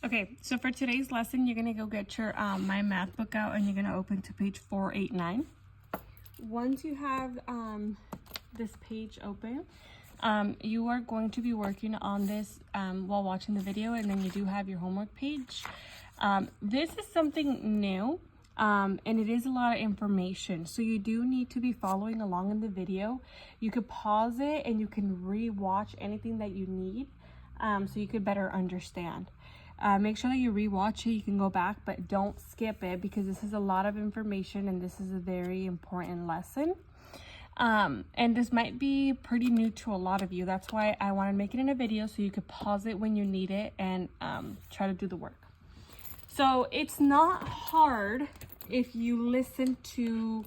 Okay, so for today's lesson, you're going to go get your My Math book out and you're going to open to page 489. Once you have this page open, you are going to be working on this while watching the video, and then you do have your homework page. This is something new, and it is a lot of information, so you do need to be following along in the video. You could pause it and you can re-watch anything that you need, so you could better understand. Make sure that you re-watch it. You can go back, but don't skip it because this is a lot of information and this is a very important lesson. And this might be pretty new to a lot of you. That's why I want to make it in a video so you could pause it when you need it and try to do the work. So it's not hard if you listen to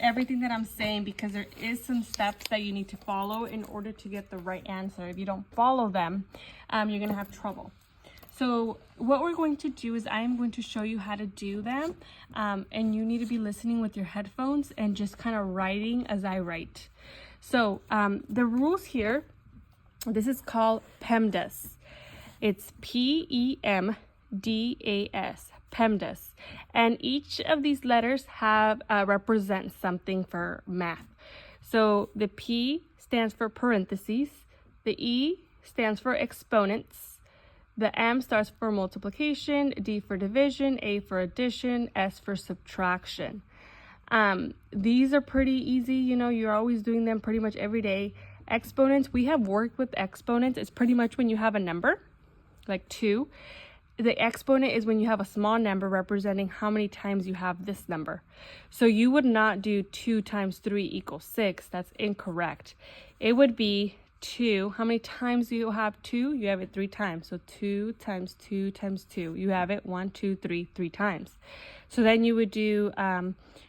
everything that I'm saying, because there is some steps that you need to follow in order to get the right answer. If you don't follow them, you're gonna have trouble. So what we're going to do is I'm going to show you how to do them, and you need to be listening with your headphones and just kind of writing as I write. So the rules here, this is called PEMDAS. It's PEMDAS, PEMDAS. And each of these letters have represents something for math. So the P stands for parentheses, the E stands for exponents, the M starts for multiplication, D for division, A for addition, S for subtraction. These are pretty easy. You know, you're always doing them pretty much every day. Exponents, we have worked with exponents. It's pretty much when you have a number, like 2. The exponent is when you have a small number representing how many times you have this number. So you would not do 2 times 3 equals 6. That's incorrect. It would be 2. How many times do you have 2? You have it 3 times. So 2 times 2 times 2. You have it 1, 2, 3, 3 times. So then you would do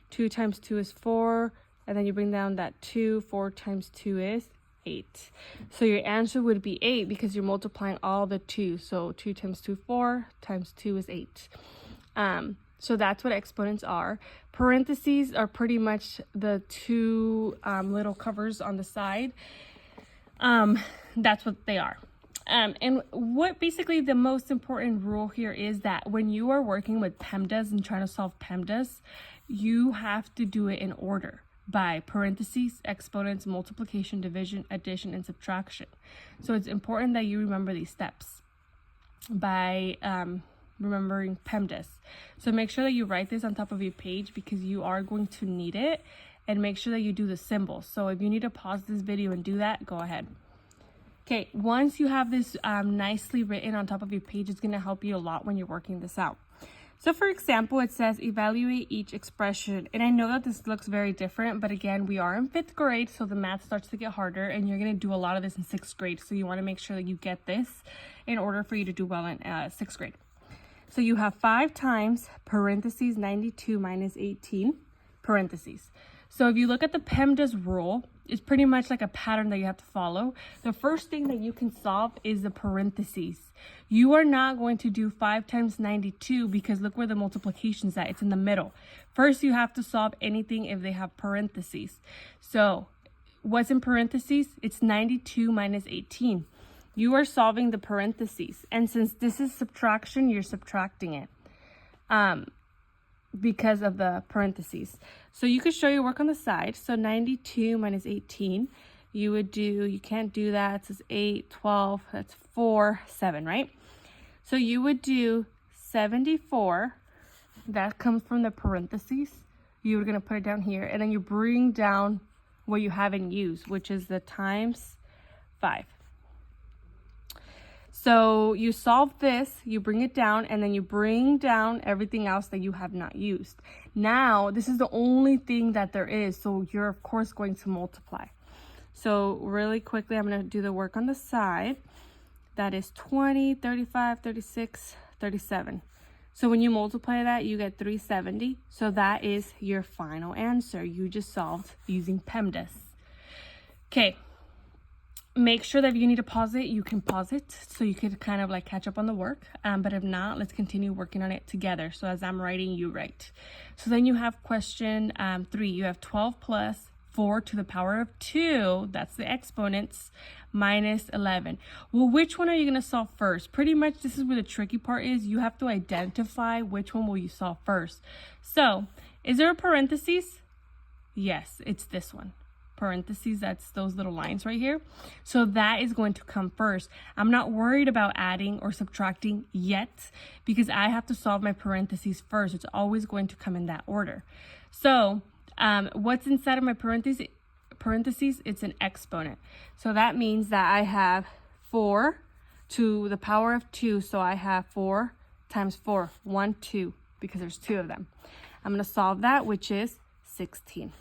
2 times 2 is 4. And then you bring down that 2. 4 times 2 is 8. So your answer would be 8 because you're multiplying all the 2. So 2 times 2, 4 times 2 is 8. So that's what exponents are. Parentheses are pretty much the 2 little covers on the side. That's what they are. And what basically the most important rule here is that when you are working with PEMDAS and trying to solve PEMDAS, you have to do it in order by parentheses, exponents, multiplication, division, addition, and subtraction. So it's important that you remember these steps by remembering PEMDAS. So make sure that you write this on top of your page because you are going to need it, and make sure that you do the symbols. So if you need to pause this video and do that, go ahead. Okay, once you have this nicely written on top of your page, it's gonna help you a lot when you're working this out. So for example, it says evaluate each expression. And I know that this looks very different, but again, we are in 5th grade, so the math starts to get harder, and you're gonna do a lot of this in 6th grade. So you wanna make sure that you get this in order for you to do well in 6th grade. So you have 5 times parentheses 92 minus 18 parentheses. So if you look at the PEMDAS rule, it's pretty much like a pattern that you have to follow. The first thing that you can solve is the parentheses. You are not going to do 5 times 92 because look where the multiplication's at. It's in the middle. First, you have to solve anything if they have parentheses. So what's in parentheses? It's 92 minus 18. You are solving the parentheses. And since this is subtraction, you're subtracting it. Because of the parentheses. So you could show your work on the side. So 92 minus 18, you would do, you can't do that. It says 8, 12, that's 4, 7, right? So you would do 74. That comes from the parentheses. You're going to put it down here. And then you bring down what you haven't used, which is the times 5. So you solve this, you bring it down, and then you bring down everything else that you have not used. Now, this is the only thing that there is, so you're of course going to multiply. So really quickly, I'm going to do the work on the side. That is 20, 35, 36, 37. So when you multiply that, you get 370. So that is your final answer. You just solved using PEMDAS. Okay. Make sure that if you need to pause it, you can pause it so you could kind of like catch up on the work. But if not, let's continue working on it together. So as I'm writing, you write. So then you have question 3. You have 12 plus 4 to the power of 2, that's the exponents, minus 11. Well, which one are you going to solve first? Pretty much this is where the tricky part is. You have to identify which one will you solve first. So, is there a parentheses? Yes, it's this one. Parentheses, that's those little lines right here. So that is going to come first. I'm not worried about adding or subtracting yet because I have to solve my parentheses first. It's always going to come in that order. So what's inside of my parentheses? It's an exponent. So that means that I have 4 to the power of 2. So I have 4 times 4, 1, 2, because there's 2 of them. I'm going to solve that, which is 16.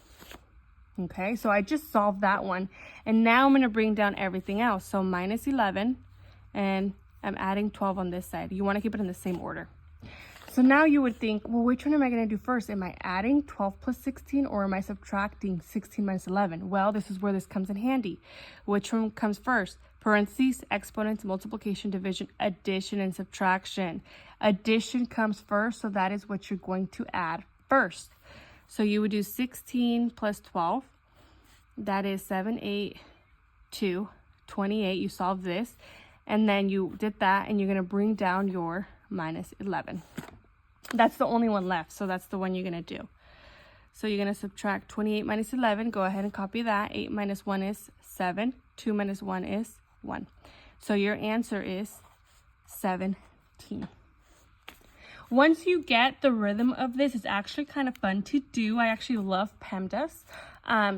Okay, so I just solved that one. And now I'm going to bring down everything else. So minus 11, and I'm adding 12 on this side. You want to keep it in the same order. So now you would think, well, which one am I going to do first? Am I adding 12 plus 16 or am I subtracting 16 minus 11? Well, this is where this comes in handy. Which one comes first? Parentheses, exponents, multiplication, division, addition, and subtraction. Addition comes first, so that is what you're going to add first. So you would do 16 plus 12. That is 7, 8, 2, 28. You solve this. And then you did that, and you're going to bring down your minus 11. That's the only one left, so that's the one you're going to do. So you're going to subtract 28 minus 11. Go ahead and copy that. 8 minus 1 is 7. 2 minus 1 is 1. So your answer is 17. Once you get the rhythm of this, it's actually kind of fun to do. I actually love PEMDAS.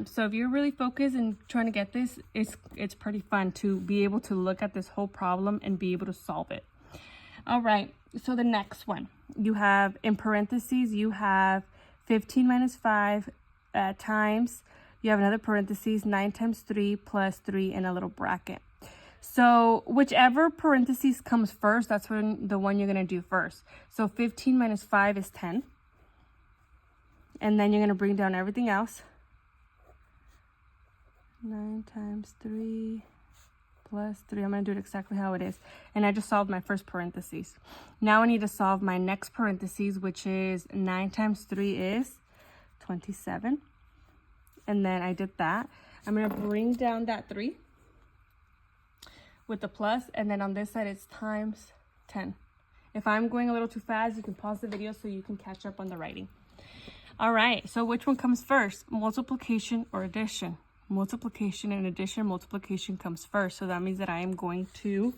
So if you're really focused and trying to get this, it's pretty fun to be able to look at this whole problem and be able to solve it. All right, so the next one, you have in parentheses, you have 15 minus 5 times, you have another parentheses, 9 times 3 plus 3 in a little bracket. So whichever parentheses comes first, that's the one you're going to do first. So 15 minus 5 is 10. And then you're going to bring down everything else. 9 times 3 plus 3. I'm going to do it exactly how it is. And I just solved my first parentheses. Now I need to solve my next parentheses, which is 9 times 3 is 27. And then I did that. I'm going to bring down that 3. With the plus, and then on this side it's times 10. If I'm going a little too fast, you can pause the video so you can catch up on the writing. All right, so which one comes first? Multiplication or addition? Multiplication and addition. Multiplication comes first, so that means that I am going to,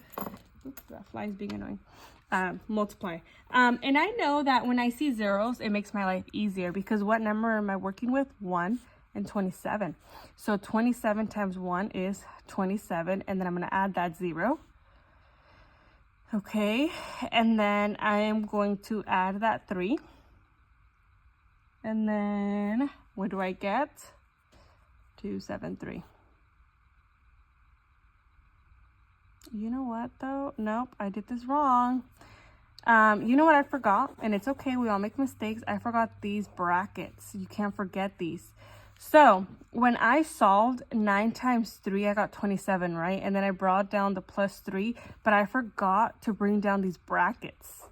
oops, that fly is being annoying, multiply. And I know that when I see zeros, it makes my life easier because what number am I working with? 1 and 27. So 27 times 1 is 27, and then I'm going to add that 0. Okay, and then I am going to add that 3. And then what do I get? 273. You know what though? Nope, I did this wrong. You know what I forgot? And it's okay, we all make mistakes. I forgot these brackets. You can't forget these. So when I solved 9 times 3, I got 27, right? And then I brought down the plus 3, but I forgot to bring down these brackets.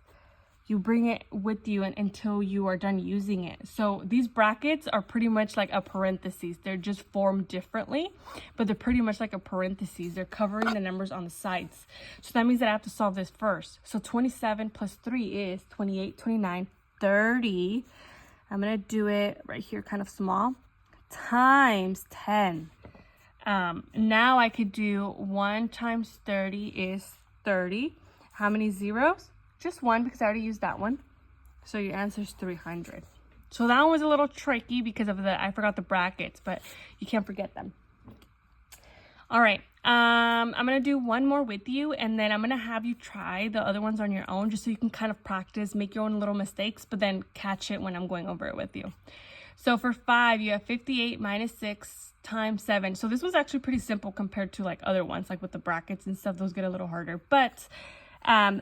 You bring it with you until you are done using it. So these brackets are pretty much like a parentheses. They're just formed differently, but they're pretty much like a parentheses. They're covering the numbers on the sides. So that means that I have to solve this first. So 27 plus 3 is 28, 29, 30. I'm going to do it right here kind of small. Times 10. Now I could do 1 times 30 is 30. How many zeros? Just 1 because I already used that one. So your answer is 300. So that one was a little tricky because of I forgot the brackets, but you can't forget them. All right. I'm going to do one more with you, and then I'm going to have you try the other ones on your own just so you can kind of practice, make your own little mistakes, but then catch it when I'm going over it with you. So for 5, you have 58 minus 6 times 7. So this was actually pretty simple compared to like other ones, like with the brackets and stuff. Those get a little harder. But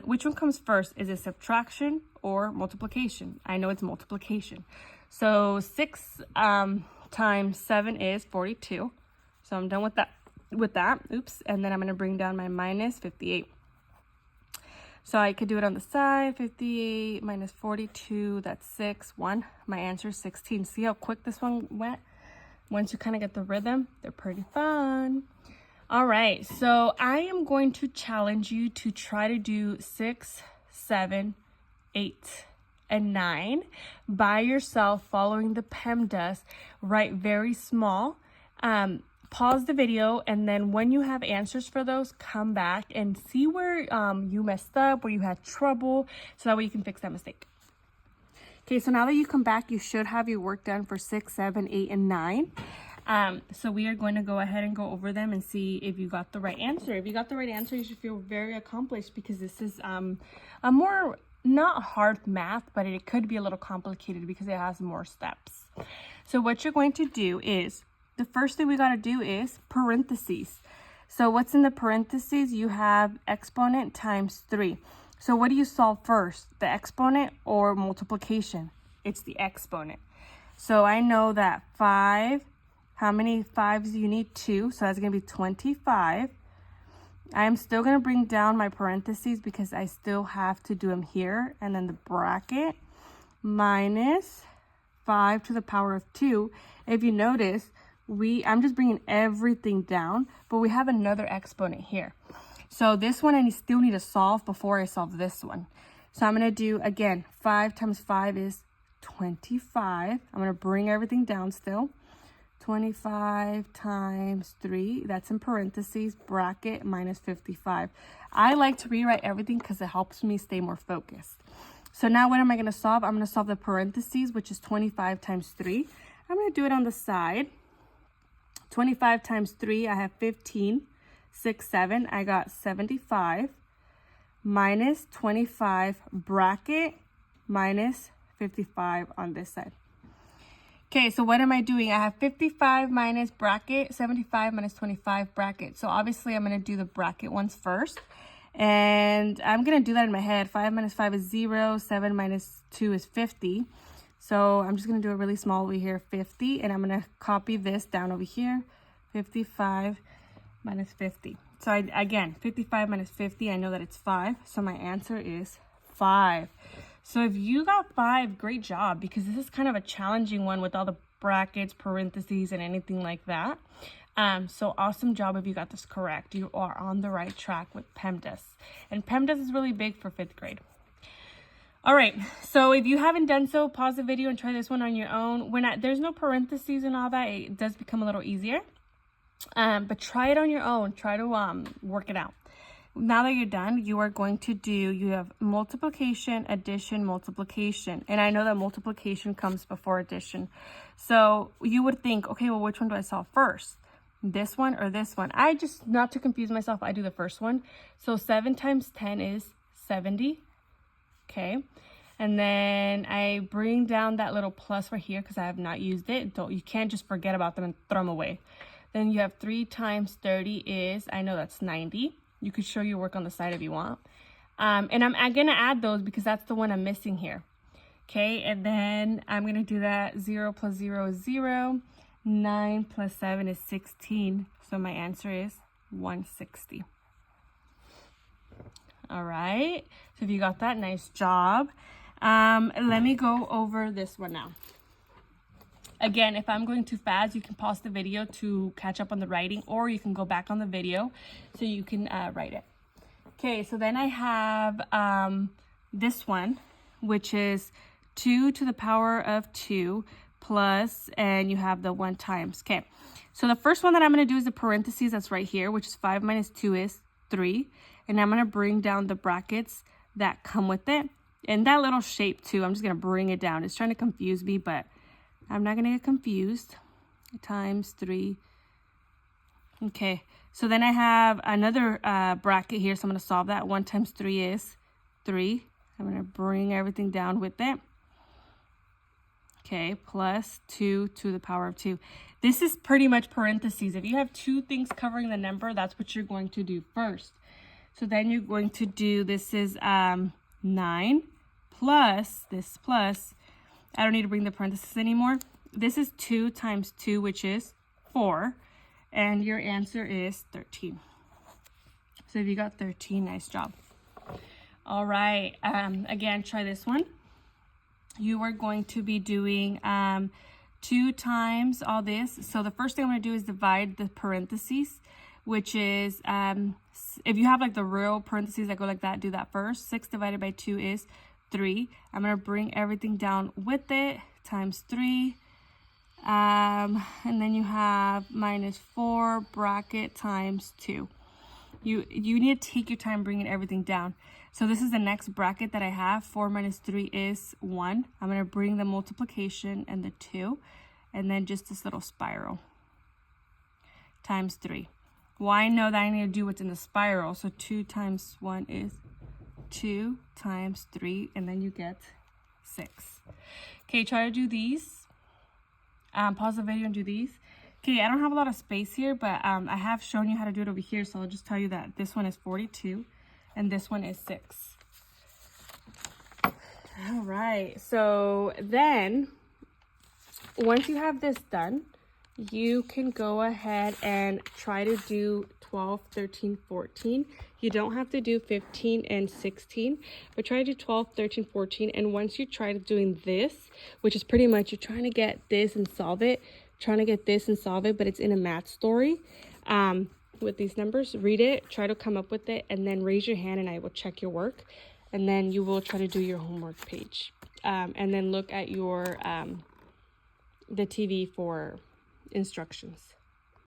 which one comes first? Is it subtraction or multiplication? I know it's multiplication. So 6 times 7 is 42. So I'm done with that. Oops. And then I'm going to bring down my minus 58. So I could do it on the side. 58 minus 42, that's 6, 1. My answer is 16. See how quick this one went? Once you kind of get the rhythm, they're pretty fun. All right, so I am going to challenge you to try to do 6, 7, 8, and 9 by yourself, following the PEMDAS. Write very small. Pause the video, and then when you have answers for those, come back and see where you messed up, where you had trouble, so that way you can fix that mistake. Okay, so now that you come back, you should have your work done for 6, 7, 8, and 9. So we are going to go ahead and go over them and see if you got the right answer. If you got the right answer, you should feel very accomplished, because this is a more, not hard math, but it could be a little complicated because it has more steps. So what you're going to do is, the first thing we got to do is parentheses. So what's in the parentheses? You have exponent times 3. So what do you solve first, the exponent or multiplication? It's the exponent. So I know that 5, how many 5s do you need? 2, so that's going to be 25. I am still going to bring down my parentheses because I still have to do them here, and then the bracket minus 5 to the power of 2. If you notice, I'm just bringing everything down, but we have another exponent here. So this one I still need to solve before I solve this one. So I'm going to do, again, 5 times 5 is 25. I'm going to bring everything down still. 25 times 3, that's in parentheses, bracket minus 55. I like to rewrite everything because it helps me stay more focused. So now what am I going to solve? I'm going to solve the parentheses, which is 25 times 3. I'm going to do it on the side. 25 times 3, I have 15. 6, 7, I got 75, minus 25, bracket minus 55 on this side. Okay, so what am I doing? I have 55 minus bracket, 75 minus 25 bracket. So obviously I'm going to do the bracket ones first. And I'm going to do that in my head. 5 minus 5 is 0, 7 minus 2 is 50. So I'm just going to do it really small over here, 50. And I'm going to copy this down over here, 55 minus 50. So again, 55 minus 50, I know that it's 5. So my answer is 5. So if you got 5, great job, because this is kind of a challenging one with all the brackets, parentheses, and anything like that. So awesome job if you got this correct. You are on the right track with PEMDAS. And PEMDAS is really big for 5th grade. All right, so if you haven't done so, pause the video and try this one on your own. There's no parentheses and all that, it does become a little easier. But try it on your own. Try to work it out. Now that you're done, you are going to do, you have multiplication, addition, multiplication. And I know that multiplication comes before addition. So you would think, okay, well, which one do I solve first? This one or this one? I just, not to confuse myself, I do the first one. So 7 times 10 is 70. Okay. And then I bring down that little plus right here because I have not used it. You can't just forget about them and throw them away. Then you have 3 times 30 is, I know that's 90. You could show your work on the side if you want. And I'm going to add those because that's the one I'm missing here. Okay, and then I'm going to do that. 0 plus 0 is 0. 9 plus 7 is 16. So my answer is 160. All right, so if you got that, nice job. Let me go over this one now. Again, if I'm going too fast, you can pause the video to catch up on the writing, or you can go back on the video so you can write it. Okay, so then I have this one, which is 2 to the power of 2 plus, and you have the 1 times. Okay, so the first one that I'm going to do is the parentheses that's right here, which is 5 minus 2 is 3. And I'm going to bring down the brackets that come with it. And that little shape too, I'm just going to bring it down. It's trying to confuse me, but I'm not going to get confused. Times 3. Okay, so then I have another bracket here, so I'm going to solve that. 1 times 3 is 3. I'm going to bring everything down with it. Okay, plus 2 to the power of 2. This is pretty much parentheses. If you have 2 things covering the number, that's what you're going to do first. So then you're going to do, this is 9 plus this plus, I don't need to bring the parentheses anymore. This is 2 times 2, which is 4. And your answer is 13. So if you got 13, nice job. All right, again, try this one. You are going to be doing 2 times all this. So the first thing I'm going to do is divide the parentheses, which is, if you have like the real parentheses that go like that, do that first. 6 divided by 2 is 3. I'm going to bring everything down with it, times 3. And then you have minus 4 bracket times 2. You need to take your time bringing everything down. So this is the next bracket that I have. 4 minus 3 is 1. I'm going to bring the multiplication and the 2, and then just this little spiral times 3. Well, I know that I need to do what's in the spiral. So 2 times 1 is 2 times 3, and then you get 6. Okay, try to do these. Pause the video and do these. Okay, I don't have a lot of space here, but I have shown you how to do it over here. So I'll just tell you that this one is 42 and this one is 6. All right, so then once you have this done, you can go ahead and try to do 12, 13, 14. You don't have to do 15 and 16, but try to do 12, 13, 14. And once you try to doing this, which is pretty much you're trying to get this and solve it, but it's in a math story with these numbers. Read it, try to come up with it, and then raise your hand and I will check your work. And then you will try to do your homework page. And then look at your the TV for instructions.